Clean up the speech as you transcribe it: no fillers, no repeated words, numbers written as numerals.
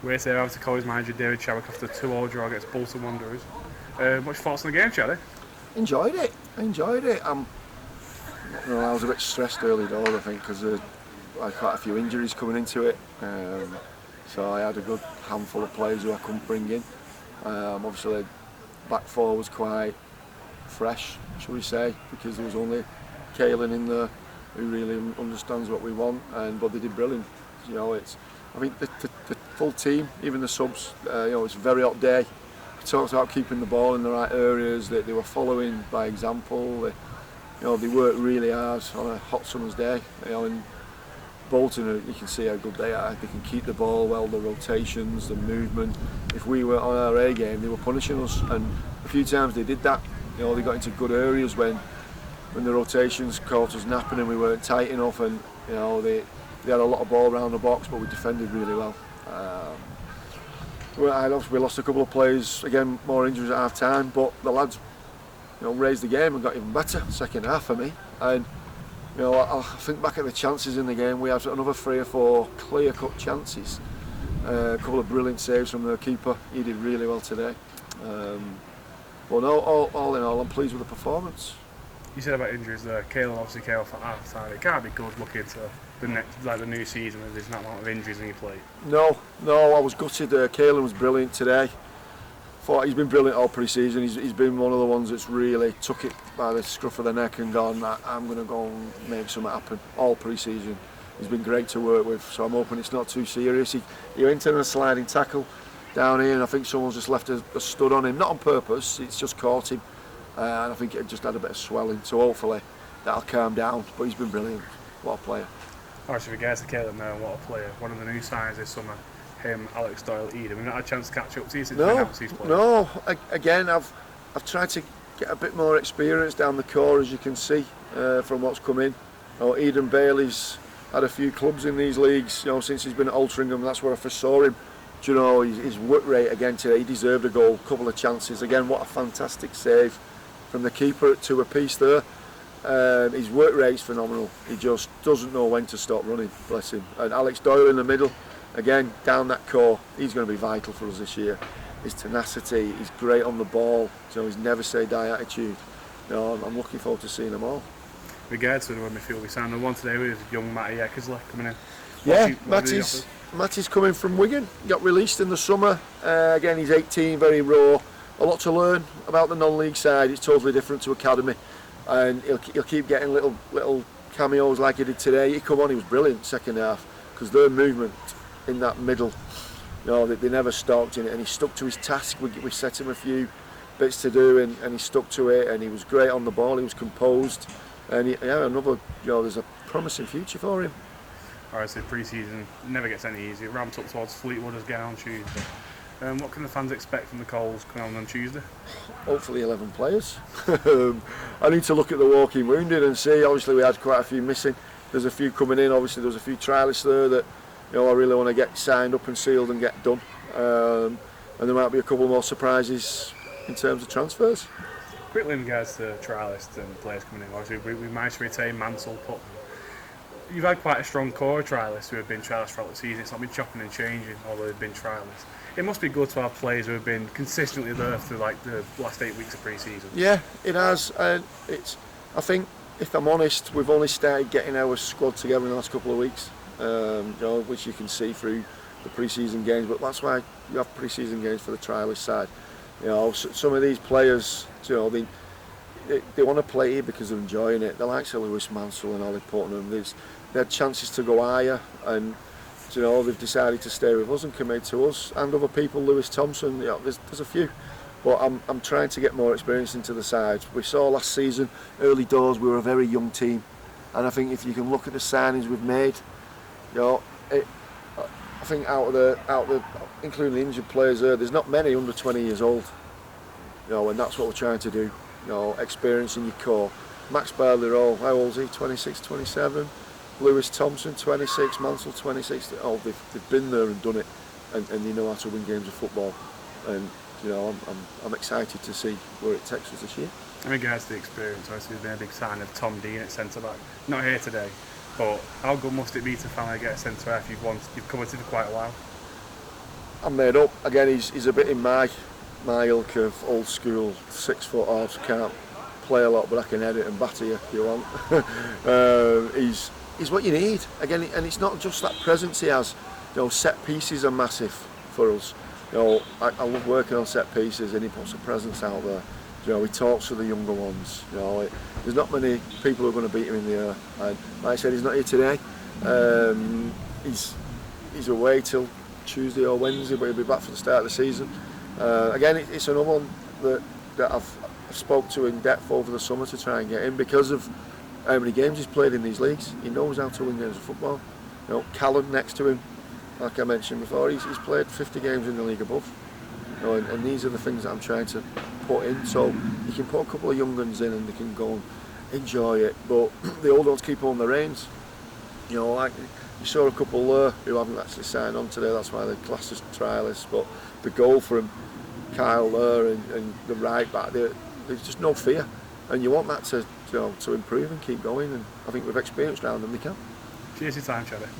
We're saying Atherton Collieries manager David Chadwick after a 2-2 draw against Bolton Wanderers. What's your thoughts on the game, Charlie? Enjoyed it. I was a bit stressed early doors, I think, because I had quite a few injuries coming into it. So I had a good handful of players who I couldn't bring in. Obviously, back four was quite fresh, shall we say, because there was only Caelan in there who really understands what we want, but they did brilliant. I think the full team, even the subs, it's a very hot day. We talked about keeping the ball in the right areas, that they were following by example. They worked really hard on a hot summer's day. In Bolton, you can see how good they are. They can keep the ball well, the rotations, the movement. If we were on our A game, they were punishing us, and a few times they did that. They got into good areas when the rotations caught us napping and we weren't tight enough, and they had a lot of ball around the box, but we defended really well. We lost a couple of players, again, more injuries at half time, but the lads raised the game and got even better second half for me. And I think back at the chances in the game, we had another 3 or 4 clear-cut chances. A couple of brilliant saves from the keeper. He did really well today. But no, all in all, I'm pleased with the performance. You said about injuries there. Caelan obviously came off at half time. It can't be good looking to the new season when there's not a lot of injuries in your plate. No, I was gutted. Caelan was brilliant today. He's been brilliant all pre-season. He's been one of the ones that's really took it by the scruff of the neck and gone, I'm going to go and make something happen all pre-season. He's been great to work with, so I'm hoping it's not too serious. He went in a sliding tackle down here, and I think someone's just left a stud on him, not on purpose, it's just caught him, and I think it just had a bit of swelling, so hopefully that'll calm down. But he's been brilliant. What a player. Obviously, regards to Caelan now, what a player. One of the new signs this summer. Him, Alex Doyle, Eden. We've not had a chance to catch up to you since we've been out to playing. No. Again, I've tried to get a bit more experience down the core, as you can see from what's come in. Eden Bailey's had a few clubs in these leagues, since he's been at Altrincham. That's where I first saw him. His work rate again today, he deserved a goal, a couple of chances. Again, what a fantastic save from the keeper to a piece there. His work rate's phenomenal. He just doesn't know when to stop running, bless him. And Alex Doyle in the middle. Again, down that core, he's going to be vital for us this year. His tenacity, he's great on the ball, his never say die attitude. I'm looking forward to seeing them all. Regards to the midfield, we signed the one today with young Matty Eckersley coming in. Matty's coming from Wigan, got released in the summer. Again, he's 18, very raw. A lot to learn about the non-league side. It's totally different to academy, and he'll keep getting little cameos like he did today. He come on, he was brilliant second half, because their movement in that middle, they never stopped in it, and he stuck to his task. We set him a few bits to do, and he stuck to it, and he was great on the ball. He was composed, and there's a promising future for him. Alright, so pre-season never gets any easier. Ramped up towards Fleetwood again on Tuesday. What can the fans expect from the Coles coming on Tuesday? Hopefully 11 players. I need to look at the walking wounded and see. Obviously we had quite a few missing. There's a few coming in. Obviously there was a few trialists there that I really want to get signed up and sealed and get done. And there might be a couple more surprises in terms of transfers. Quickly in regards to trialists and players coming in, obviously we managed to retain Mansell, but you've had quite a strong core of trialists who have been trialists throughout the season. It's not been chopping and changing, although they've been trialists. It must be good to have players who have been consistently there through the last 8 weeks of pre-season. Yeah, it has. And I think, if I'm honest, we've only started getting our squad together in the last couple of weeks. Which you can see through the pre-season games, but that's why you have pre-season games for the trialist side. Some of these players, they want to play here because they're enjoying it. They're like Lewis Mansell and Ollie Putnam. They had chances to go higher, and they've decided to stay with us and commit to us, and other people. Lewis Thompson, there's a few, but I'm trying to get more experience into the side. We saw last season, early doors, we were a very young team, and I think if you can look at the signings we've made. I think out of the including the injured players there's not many under 20 years old. And that's what we're trying to do. Experience in your core. Max Barley-Rowe, how old is he? 26, 27. Lewis Thompson, 26. Mansell, 26. They've been there and done it, and they know how to win games of football. And I'm excited to see where it takes us this year. In regards to the experience, obviously there's been a big sign of Tom Dean at centre back. Not here today. But how good must it be to finally get a centre half you've coveted for quite a while? I'm made up. Again, he's a bit in my ilk of old school 6 foot odd, can't play a lot, but I can head it and batter you if you want. He's what you need. Again, and it's not just that presence he has. You know, set pieces are massive for us. You know, I love working on set pieces, and he puts a presence out there. You know, he talks to the younger ones. You know, there's not many people who are going to beat him in the air. And like I said, he's not here today. He's away till Tuesday or Wednesday, but he'll be back for the start of the season. Again, it's another one that I've spoke to in depth over the summer to try and get in because of how many games he's played in these leagues. He knows how to win games of football. You know, Callum next to him, like I mentioned before, he's played 50 games in the league above. You know, and these are the things that I'm trying to put in. So you can put a couple of young guns in and they can go and enjoy it, but the old ones keep on the reins. You know, like you saw a couple there who haven't actually signed on today, that's why they're classed as trialists, but the goal from Kyle there and the right back, there's just no fear, and you want that to improve and keep going, and I think with experience around them they can. Cheers for your time, Chadwick.